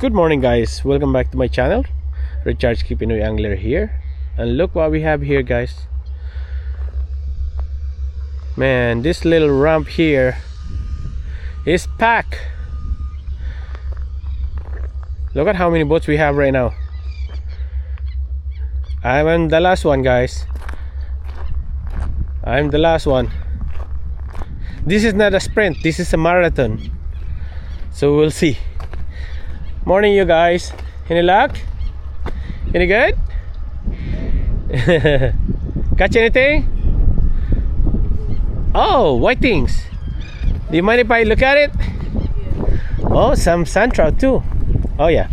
Good morning, guys. Welcome back to my channel. Richard Pinoy Angler here. And look what we have here, guys. Man, this little ramp here is packed. Look at how many boats we have right now. I'm the last one, guys. I'm the last one. This is not a sprint, this is a marathon. So we'll see. Morning, you guys. Any luck? Any good? Catch anything? Oh, white things. Do you mind if I look at it? Oh, some sand trout too. Oh yeah.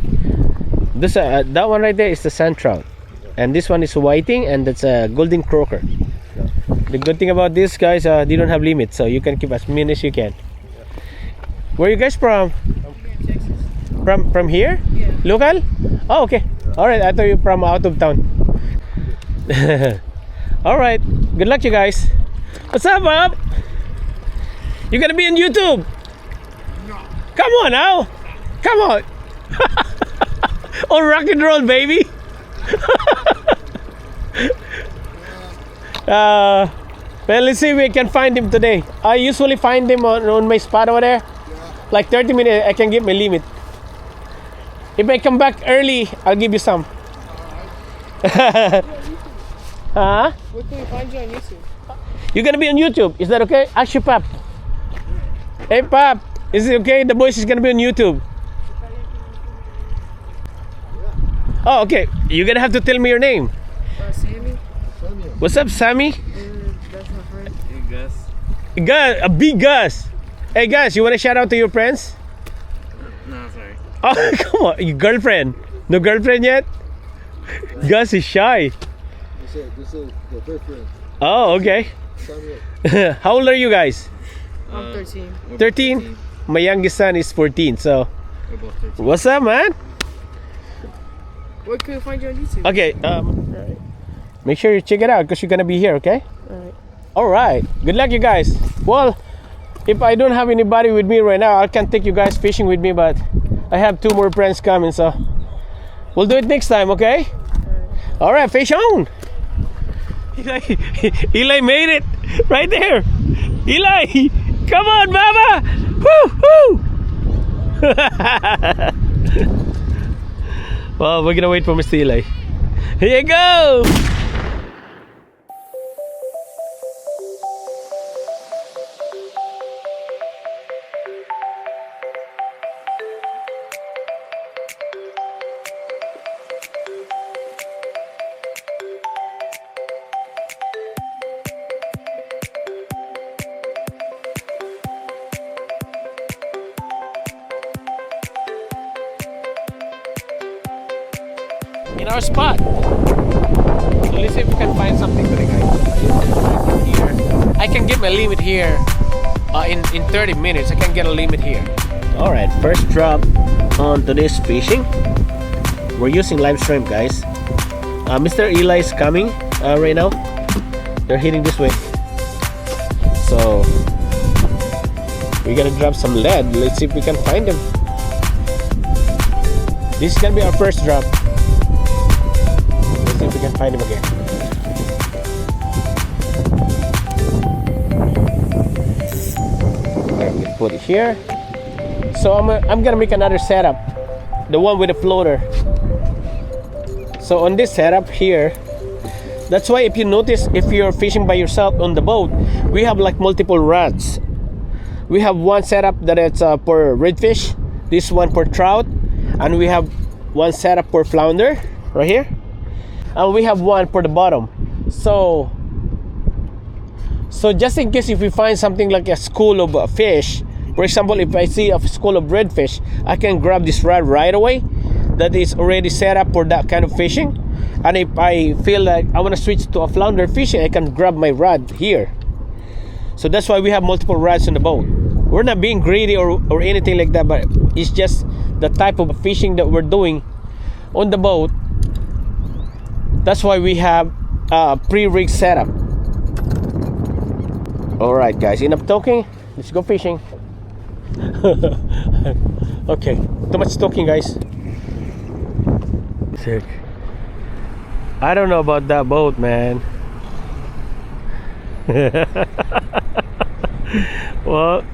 This that one right there is the sand trout, and this one is whiting, and that's a golden croaker. The good thing about this, guys, they don't have limits, so you can keep as many as you can. Where are you guys from? From here? Yeah. Local? Oh, okay. All right. I thought you were from out of town. All right. Good luck, you guys. What's up, Bob? You gonna be on YouTube? No. Come on now. Come on. On rock and roll, baby. Well, let's see if we can find him today. I usually find him on my spot over there. Like 30 minutes, I can get my limit. If I come back early, I'll give you some. Huh? Where can we find you on YouTube? You're gonna be on YouTube. Is that okay? Ask your pap. Hey, pap. Is it okay? The boys is gonna be on YouTube. Oh, okay. You're gonna have to tell me your name. Sammy. What's up, Sammy? That's my friend. Hey, Gus. Gus, a big Gus. Hey, Gus, you wanna shout out to your friends? No, sorry. Oh, come on. Your girlfriend. No girlfriend yet? Gus is shy. This is the third friend. Oh, okay. Samuel. How old are you guys? I'm 13. 13? My youngest son is 14, so We're both 13. what's up, man? Where can we find you on YouTube? Okay, make sure you check it out because you're gonna be here, okay? Alright. Alright, good luck, you guys. Well, if I don't have anybody with me right now, I can take you guys fishing with me, but I have 2 more friends coming, so we'll do it next time, okay? Alright, fish on! Eli made it right there. Eli, come on, mama! Woo, woo! Well, we're gonna wait for Mr. Eli. Here you go! In our spot. So let's see if we can find something today, guys. Here. I can get my limit here in 30 minutes. I can get a limit here. Alright, first drop on today's fishing. We're using live shrimp, guys. Mr. Eli is coming right now. They're heading this way. So we're gonna drop some lead. Let's see if we can find them. This is gonna be our first drop. See if we can find him again. Let me put it here. So I'm gonna make another setup, the one with the floater. So on this setup here, that's why if you notice, if you're fishing by yourself on the boat, we have like multiple rods. We have one setup that it's for redfish, this one for trout, and we have one setup for flounder right here. And we have one for the bottom. So just in case if we find something like a school of fish, for example, if I see a school of redfish, I can grab this rod right away that is already set up for that kind of fishing. And if I feel like I want to switch to a flounder fishing, I can grab my rod here. So that's why we have multiple rods on the boat. We're not being greedy or anything like that, but it's just the type of fishing that we're doing on the boat. That's why we have a pre-rig setup. Alright guys, enough talking. Let's go fishing. Okay, too much talking guys. Sick. I don't know about that boat, man. Well,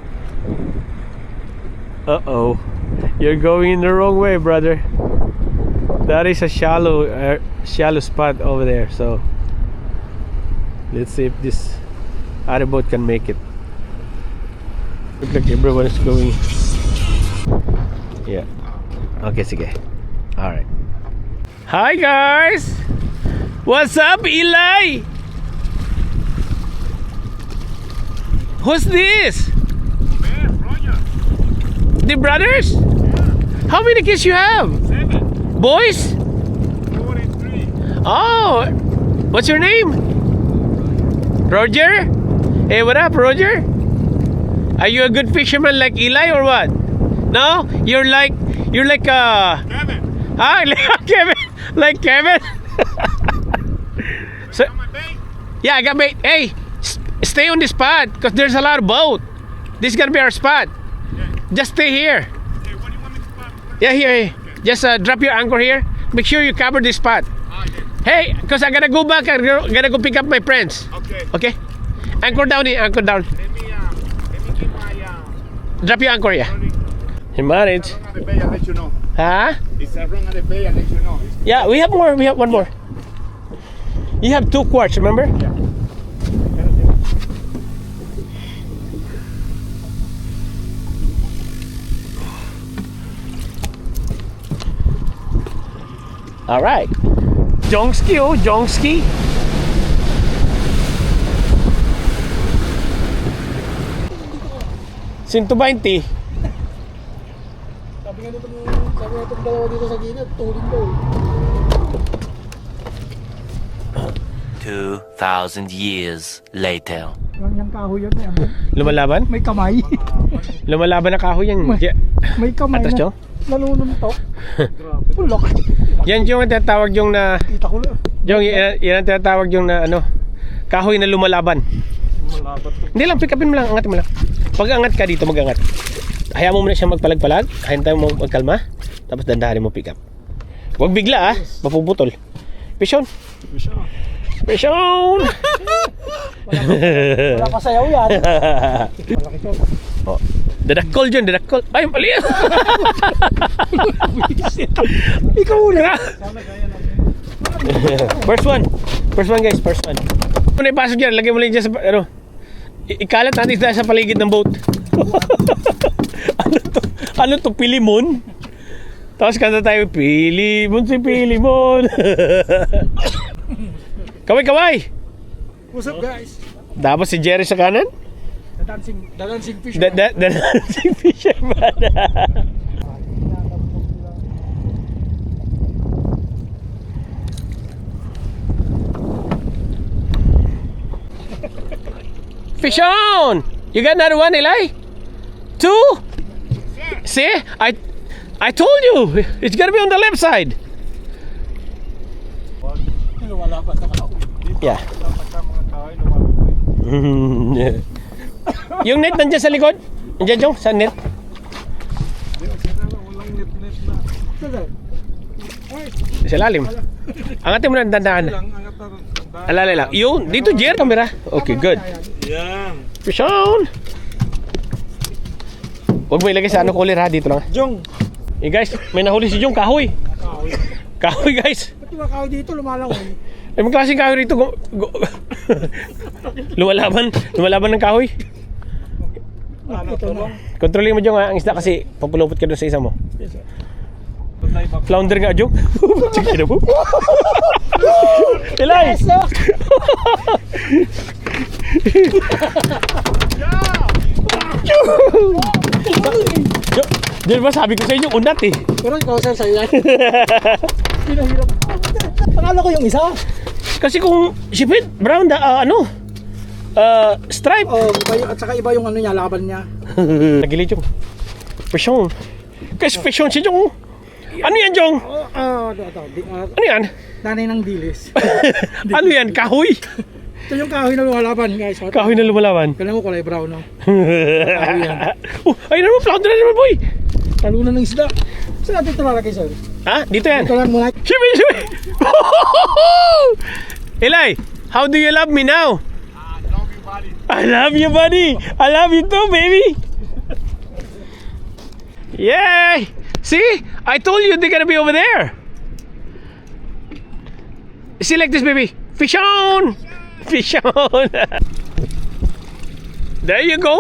uh-oh. You're going in the wrong way, brother. That is a shallow spot over there. So let's see if this other boat can make it. Look like everyone is going. Yeah. Okay, sige. All right. Hi guys. What's up, Eli? Who's this? The brothers? Yeah. How many kids you have? 7. Boys? 4 and 3. Oh, what's your name? Roger? Hey, what up, Roger? Are you a good fisherman like Eli or what? No? You're like Kevin. Kevin, like Kevin. So, On my bait. yeah, I got bait. Hey, stay on this spot because there's a lot of boat. This is gonna be our spot. Yeah. Just stay here. Hey, what do you want me to spot? Yeah, here. Just drop your anchor here. Make sure you cover this spot. Yeah. Hey, because I gotta go back. I gotta go pick up my friends. Okay. Okay? Anchor down here. Anchor down. Let me keep my Drop your anchor, yeah. Hey, manage. run on the bay. I'll let you know. Huh? If I run on the bay, I'll let you know. Yeah, we have more. We have one more. You have 2 quarts, remember? Yeah. All right. Jongski, oh, Jongski. $120. Sabi nga itong dalawa dito sa gilid, tuling daw. 2,000 years later. Yung kahoy yun, Lumalaban? may kamay. Lumalaban na kahoy yan. May kamay Atras na yung? naluluntok. Ulok. Yan yung tinatawag yung na... Kita ko lang. Yung, yan ang tinatawag yung na ano, kahoy na lumalaban. Hindi lang, pick upin mo lang, angatin mo lang. Pag angat ka dito, mag-angat. Hayaan mo muna siya magpalag-palag, hayaan mo magkalma, tapos dandahanin mo pick up. Huwag bigla mapuputol. Pisyon. Pisyon! Wala pa sayaw yan. Malaki ko. Oh, dadakol dyan, dadakol. Ay, mali! Ikaw na. First one guys, first one. Kung naipasok dyan, lagay mo lang dyan sa, ano, ikalat natin sa paligid ng boat. Ano to, Pilimon? Tapos kanta tayo, Pilimon si Pilimon. Kaway! What's up guys? Tapos si Jerry sa kanan? The dancing fish. The dancing fisherman. Fish on! You got another one, Eli? 2? See? I told you! It's gonna be on the left side. Lumalaban na kao. Yeah. Yung net nandiyan sa likod? Nandiyan yung sa net? Sa lalim. Angatin mo na dandaan. Alalay lang. Yun, dito Jer, kamera. Okay, good. Yan. Fish on! Huwag mo ilagay sa ano cooler ha, dito lang. Jong. Eh guys, may nahuli si Jong, kahoy. Kahoy guys. Ba't yung kahoy dito lumalangoy? Ay, may klaseng kahoy rito. Lumalaban ng kahoy. Ito na. Kontrolin mo Jong ha, ang isda kasi papulupot ka doon sa isa mo. Flounder nga Jong. Sige na po. Eli! Diyan ba sabi ko sa inyo, unat eh. Pero ikaw sir sa'yo yan. Pinahirap. Akala ko yung isa. Kasi kung sipit, brown, stripe. Oh, iba yung, at saka iba yung ano niya, laban niya. Nagilid yung presyon. Kasi presyon si Jong. Ano yan Jong? Ano yan? Nanay ng dilis. Ano yan? Kahoy? Ito yung kahoy na lumalaban guys. Kahoy na lumalaban. Kailan mo kulay brown no? Ayun naman, flounder na naman boy. Talunan ng isda. Saan natin ito lalagay, sir? Ha? Dito yan. Ito lang muna. Shippy, shippy! Eli, how do you love me now? I love you, buddy. I love you too, baby. Yay! See? I told you they're gonna be over there. See like this, baby. Fish on! Fish on! There you go!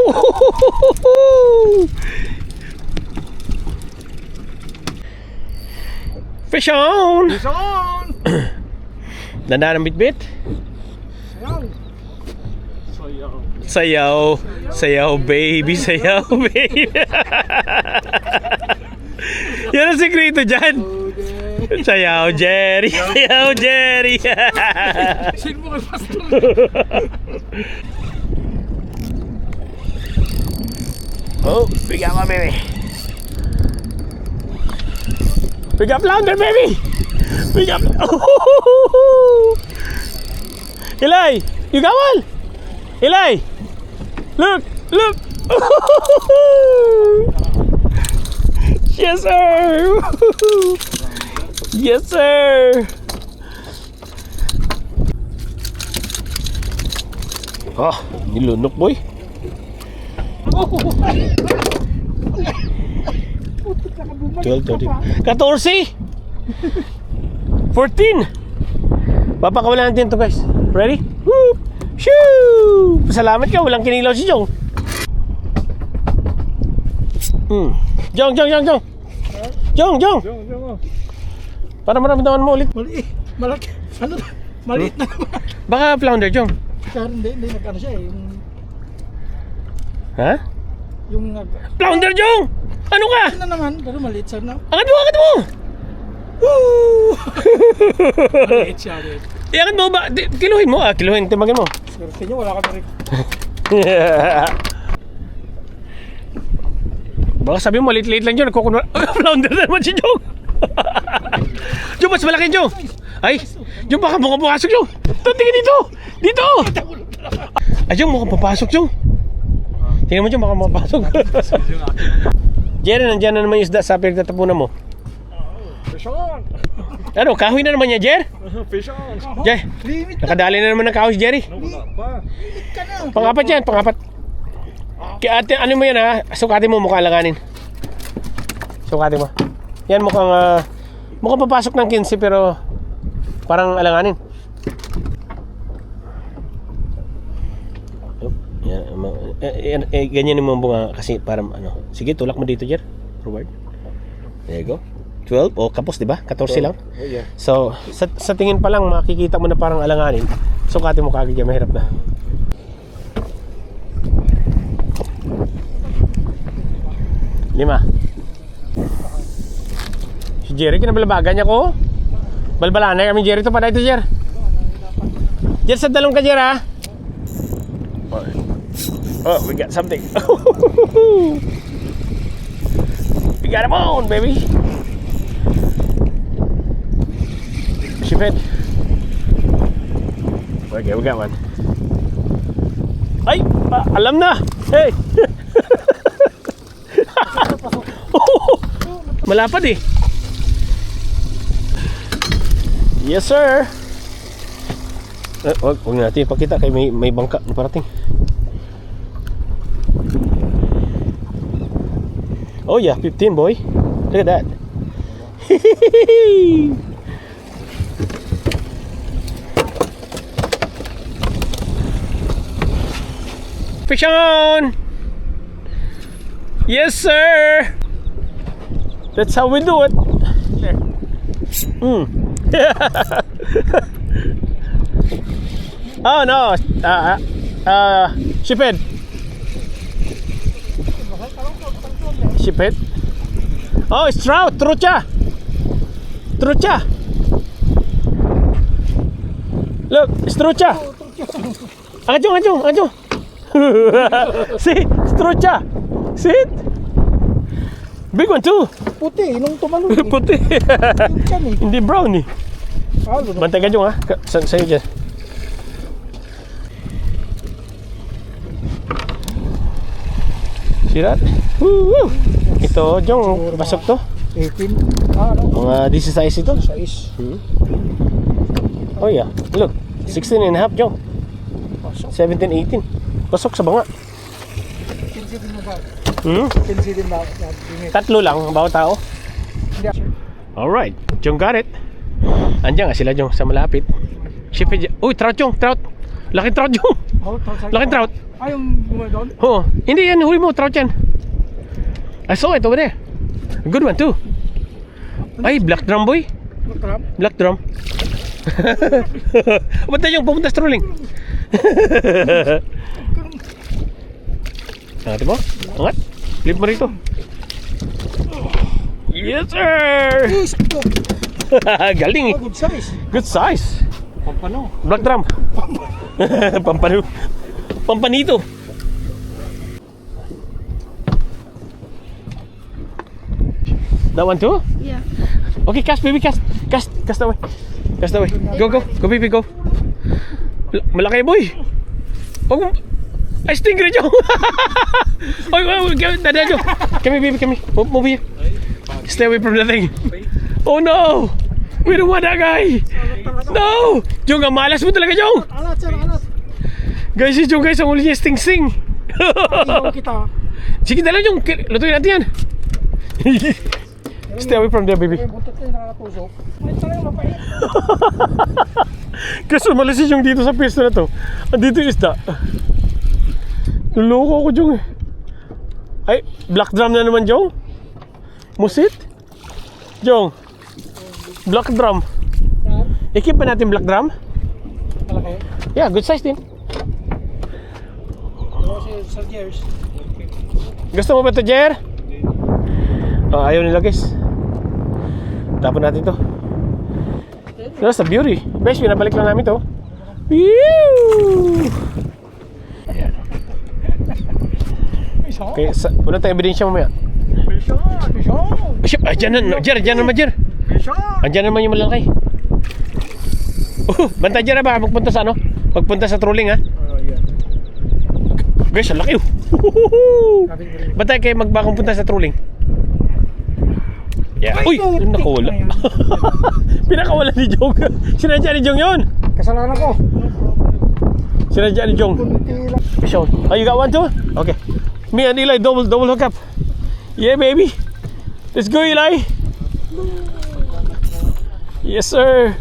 Fish on! Fish on! Dandaan ang bitbit. Sayaw. Sayaw, baby. Sayaw, baby. Yan ang sekreto dyan. Sayaw, Jerry. Sayaw, Jerry. Sino mo kay Pastor? Oh, pick up my baby. Pick up louder, baby. Pick up. Eli, you got one? Eli, look, look. Yes, sir. Yes, sir. Oh, nilunok, boy. 12, 13, 14. 14. Papakawalan natin to, guys. Ready? Whoop! Shoo! Salamat ka, walang kinilaw si Jong. Jong. Jong. Para maramdaman mo ulit. Malaki. Ano? Maliit na naman. Baka flounder, Jong. Pero hindi nag-ano siya eh. Ha? Yung Flounder, Jong! Ano ka? na naman, pero maliit siya na. Angat mo! Woo! Maliit siya. Iangat mo ba? Kiluhin mo. Kiluhin. Timagin mo. Swerte niyo, wala kami rin. Baka sabi mo, maliit-liit lang yun. Flounder na naman si Jong. Jong, mas malaki Jong. Ay, Jong, baka mukhang papasok Jong. Tingin dito. Dito. Ay, Jong, mukhang papasok Jong. Tingnan mo Jong, baka mapasok. Jerry, nandiyan na naman yung isda sa pinagtatapunan mo. Fish on! Ano, kahoy na naman yan, Jer? Fish on! Jer, Limit nakadali na naman ng kahoy si Jerry. ka na. Pangapat yan, pangapat. Kaya ate, ano mo yan ha? Sukatin mo, mukhang alanganin. Sukatin mo. Yan mukhang papasok ng 15 pero parang alanganin. Yan, ganyan yung mga bunga kasi parang ano. Sige, tulak mo dito, Jer. Forward. There you go. 12 o kapos, di ba? 14 lang. Oh, yeah. So, sa tingin pa lang makikita mo na parang alanganin. Sukatin mo kagad yan, mahirap na. Lima. Si Jerry, kinabalabagan niya ko. Balbalan na kami Jerry to pa dito, Jer. Jer, sa dalong ka, Jer, ha? Oh, we got something. We got him on, baby. Shiphead. Okay, we got one. Ay, alam na. Hey. Malapad eh. Yes, sir. Wag natin ipakita kay may bangka na parating. Oh yeah, 15 boy. Look at that. Fish on! Yes, sir! That's how we do it. Oh no! Shiphead. Shiphead. Oh, it's trout! Trucha! Trucha! Look, it's trucha! Anjong! See? It's trucha! See it? Big one too! Puti, nung tumalon. Puti! Yung kan eh. Hindi brown eh. Bantay ka dyan ha. Sa'yo dyan. See that? Woo! Ito, Jong, basok to. 18. Ah, ano? Mga this size ito. Size. Oh yeah, look. 16 and a half, Jong. 17, 18. Pasok sa banga. 15 din mo ba? 15 Hmm? din ba? Tatlo lang, bawat tao. Hindi. Alright, Jong got it. Andiyan nga sila, Jong, sa malapit. Shipid. Uy, trout, Jong, trout. Laking trout, Jong. Oh, Laking trout. Ah, yung gumawa doon? Oo. Hindi yan, huli mo, trout yan. I saw it over there. A good one too. Ay, black drum, boy. Matrap. Black drum. Ba't na yung pumunta sa trolling? Angat mo? Angat. Flip mo rito. Yes, sir! Yes! Galing eh. Oh, good size. Good size. Pampano. Black drum. Pampano. Pampanito. That one too? Yeah. Okay, cast baby, cast. Cast away. Cast away. Go, go. Go baby, go. Malaki boy. Oh, ay stingray Joe. Oy, dada Joe. Come here baby, come here. Move here. Stay away from the thing. Oh no. We don't want that guy. No. Joe, ang malas mo talaga Joe. Alat, sir, alat. Guys, si Joe guys, ang uli niya sting-sing. Ihaw kita. Sige, dala Joe. Lutuin natin yan. Stay away from there baby. Yung buntot kayo nakakatusok. Ay, talagang mapait. Kasi malisis yung dito sa pwesto na to. Andito yung isda. Nuloko ako, Jong. Ay, black drum na naman, Jong. Musit? Jong. Black drum. I-keep ba natin black drum? Malaki. Yeah, good size din. Pero si Sir Jers. Gusto mo ba ito, Jer? Oh, ayaw nila, guys. Tapon natin to. That's a beauty. Bes, pinabalik lang namin to. Woo! Ayan. Okay, wala tayong ebidensya mamaya. Bishon! Bishon! Ay, dyan na, Jer, dyan naman, Jer. Bishon! Andyan naman yung malalaki. Bantay Jer, baka magpunta sa ano? Pagpunta sa trolling, ha? Oh, yeah. Guys, ang laki, Bantay kayo magbakong punta sa trolling. Yeah. Uy! Nakawala. Pinakawala ni Jong. Sinadya ni Jong yun. Kasalanan ko. Sinadya ni Jong. Sean. Oh, you got one too? Okay. Me and Eli double hook up. Yeah, baby. Let's go, Eli. Yes, sir.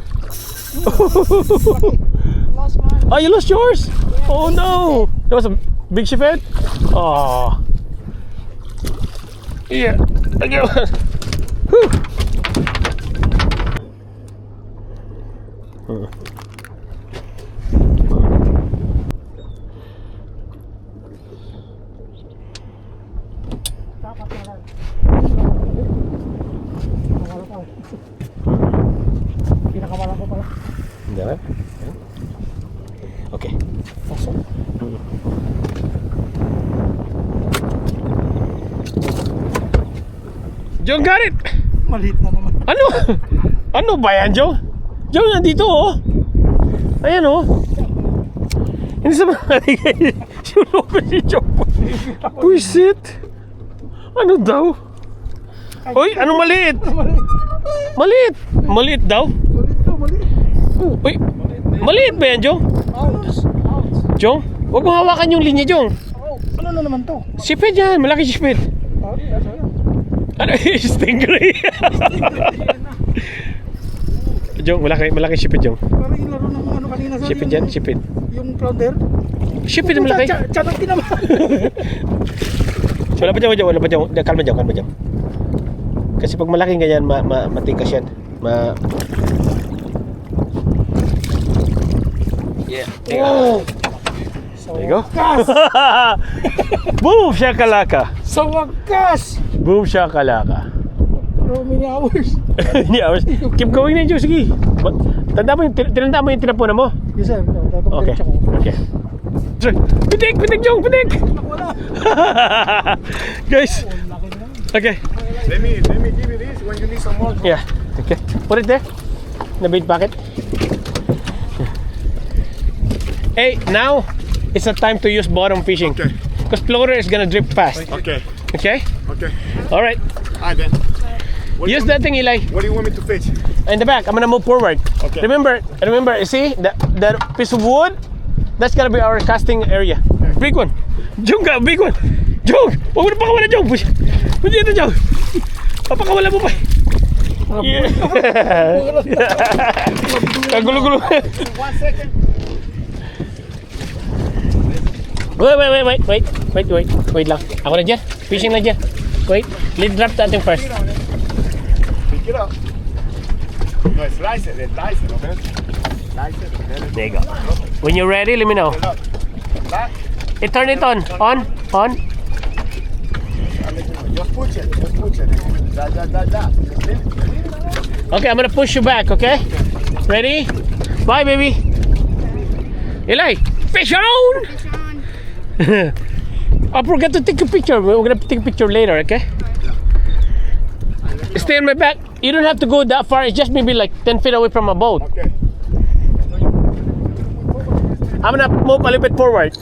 Oh, you lost yours? Oh no. That was a big sheephead? Oh. Yeah. Okay. Whew. Pinakawala ko pala. Hindi ba? Okay. Pasok. Jong got it! Maliit na naman. Ano? Ano ba yan, Jong? Jong, nandito oh. Ayan oh. Hindi sa mga sinulopan si Jong. Puisit. Ano daw? Uy, ano maliit? Maliit. Maliit daw? Maliit ka, maliit. Uy, maliit ba yan, Jong? Ouch! Ouch! Jong, huwag mo hawakan yung linya, Jong. Oh, ano na naman to? Sipid yan, malaki sipid. Ah, ano yan? Ano stingray? Jong, malaki sipid, Jong. Parang yung laro ng ano kanina sa Sipid yan, sipid. Yung flounder. Sipid na malaki. Tiyanak din naman. Wala pa dyan, wala pa dyan. Kalma dyan. Kasi pag malaking ganyan, matikas yan. Yeah. Oh! There you go. Boom, shakalaka. Sa wakas! Boom, shakalaka. How many hours? Yeah, keep going na, Joe. Sige. Tanda mo yung tinapunan mo. Yes, sir. Okay. Okay. Pitik, Jong, pitik. Wala. Guys. Okay. Let me give you this when you need some more. Yeah. Okay. Put it there. In the bait bucket. Hey, now it's the time to use bottom fishing. Okay. Because floater is gonna drip fast. Okay. Okay? Okay. Alright. Alright then. What do you Use want that thing, Eli. What do you want me to fish? In the back, I'm gonna move forward. Okay. Remember, you see that piece of wood? That's gonna be our casting area. Big one. Jung, big one. Jung, huwag mo na pakawala, Jung. Pwede ito, Jung. Papakawala mo pa. Yeah. Kagulo-gulo. 1 second. Wait lang. Ako na dyan. Fishing na dyan. Wait. Lead drop natin first. Pick it up. No, slice it, okay? Slice it, okay? There you go. When you're ready, let me know. Look. Back. Turn it on. On. Just push it. Da. Okay, I'm gonna push you back, okay? Ready? Bye, baby. Eli, fish on! I forgot to take a picture. We're gonna take a picture later, okay? Stay on my back. You don't have to go that far. It's just maybe like 10 feet away from a boat. Okay. I'm gonna move a little bit forward.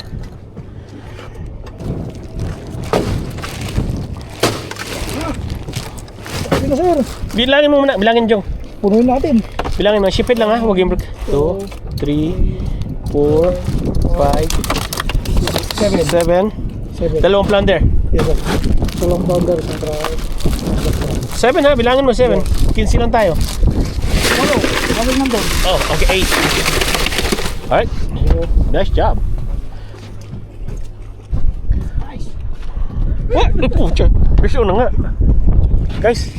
Sige na, sir. Bilangin mo muna. Bilangin, Jong. Punuin natin. Bilangin mo. Ship it lang, ha? Huwag yung 2, 3, 4, 5, 7. 7. Dalawang plunder. Yes, sir. Ito lang pounder. 7, ha? Bilangin mo 7. 15 lang tayo. Ano? Gawin nandun. Oh, okay, 8. Alright. Nice job. Nice. What? Ay, pucha. Fish on na nga. Guys.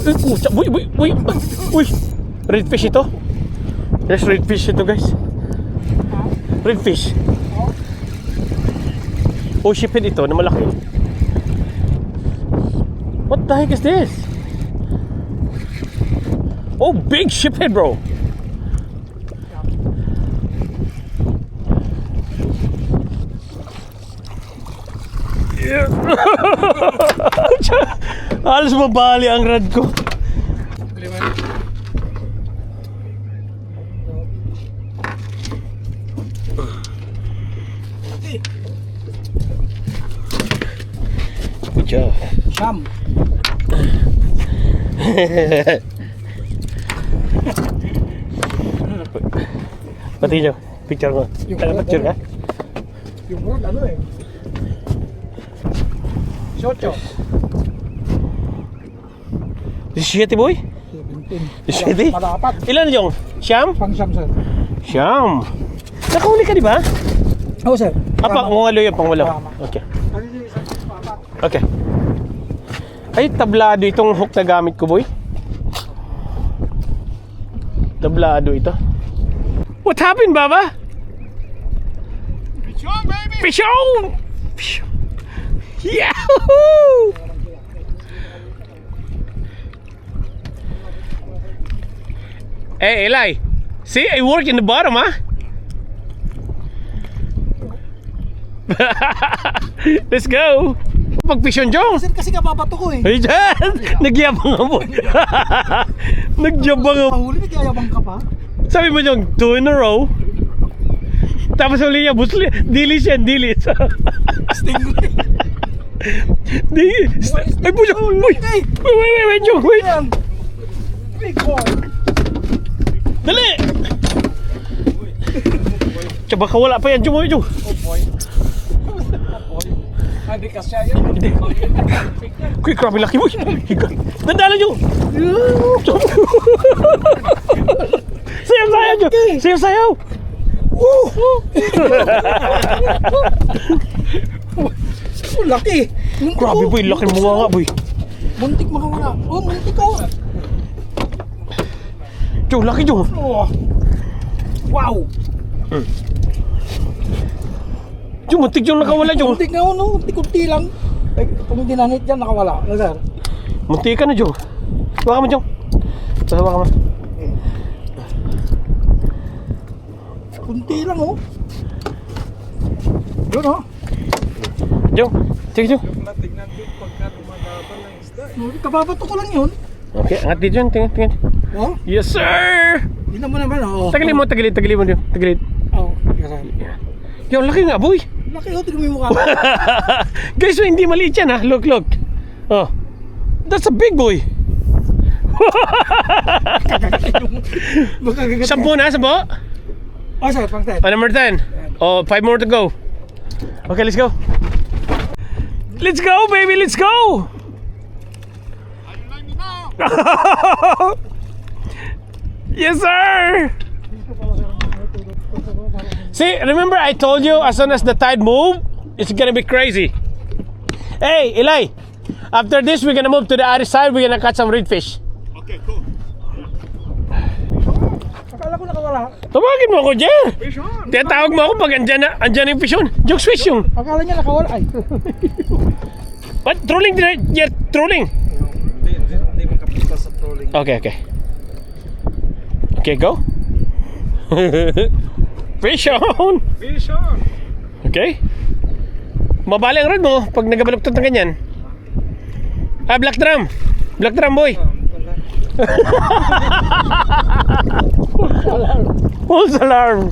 Ay, pucha. Uy. Redfish ito. Yes, redfish ito, guys. Redfish. Oh, shipid ito na malaki. What the heck is this? Oh, big shiphead, bro. Yeah. Halos mabali ang rad ko. Good job. Sham. Pati nyo, picture mo. Picture ka? Yung road, ano eh. Shotyo. 17 boy? 17? Madapat. Ilan yung? Siyam? Pang Sham, sir. Siyam. Nakahuli ka di ba? Oo, sir. Apa, ngalo yun, pangwalo. Okay. Okay. Ay, tablado itong hook na gamit ko, boy. Tablado ito. What happened, Baba? Fish on, baby! Fish on! Yahoo! Hey, Eli. See, I work in the bottom, huh? Let's go. Pag-fish on, Jong. Sir, kasi kababato ko eh. Ay, dyan! Nagyabang nga mo. Nagyabang nga mo. Mahuli, nagyayabang ka pa. Sabi mo, Jong, 2 in a row. Tapos uli niya, busli. Dilis yan, dilis. Stingray. Ay, puso. Wait, Jong, wait. Yan. Big boy. Dali! Tsaka baka wala pa yan, Jong. Oh boy. Hindi kasi yan. Kuy, grabe laki mo. Nandala nyo. Sayaw, Jong. Sayaw. Oh, laki. Grabe, boy. Laki mo nga, boy. Muntik makawala. Oh, muntik ako. Jong, laki, Jong. Oh. Wow. Jong, muntik yung nakawala, Jong. Muntik nga ako, no? Unti-kunti lang. Ay, kung dinanit dyan, nakawala. Ano, sir? Muntik ka na, Jong. Baka mo, Jong. Baka mo. Kunti lang, oh. Yun, oh. Jong, sige, Jong. Kababato ko lang yun. Okay, angat dito dyan. Tingnan. Oh, Yes, sir! yun naman naman, oh. Tagilid mo, Jong. Tagilid. Oh, yes, sir. Yung laki nga, boy. Laki, oh. Tignan mo yung mukha. Guys, so hindi maliit yan, ha? Look. Oh. That's a big boy. Baka gagat. 10 na, 10? Oh, sir, pang 10. Number 10. Oh, 5 more to go. Okay, let's go. Let's go, baby, let's go. Yes, sir. See, remember I told you as soon as the tide move, it's gonna be crazy. Hey, Eli, after this we're gonna move to the other side. We're gonna catch some redfish. Okay, cool. Akala ko nakawala. Tawagin mo ako, Jer. Tinatawag mo ako pag andyan yung fish yun. Jokes fish yung. Akala niya nakawala. Ay. What? Trolling? Jer, trolling. Hindi makapunta sa trolling. Okay, okay. Okay, go. Fish on. Fish on! Okay. Mabali ang rod mo pag nagabaluktot ng ganyan. Ah, black drum. Black drum, boy. False alarm.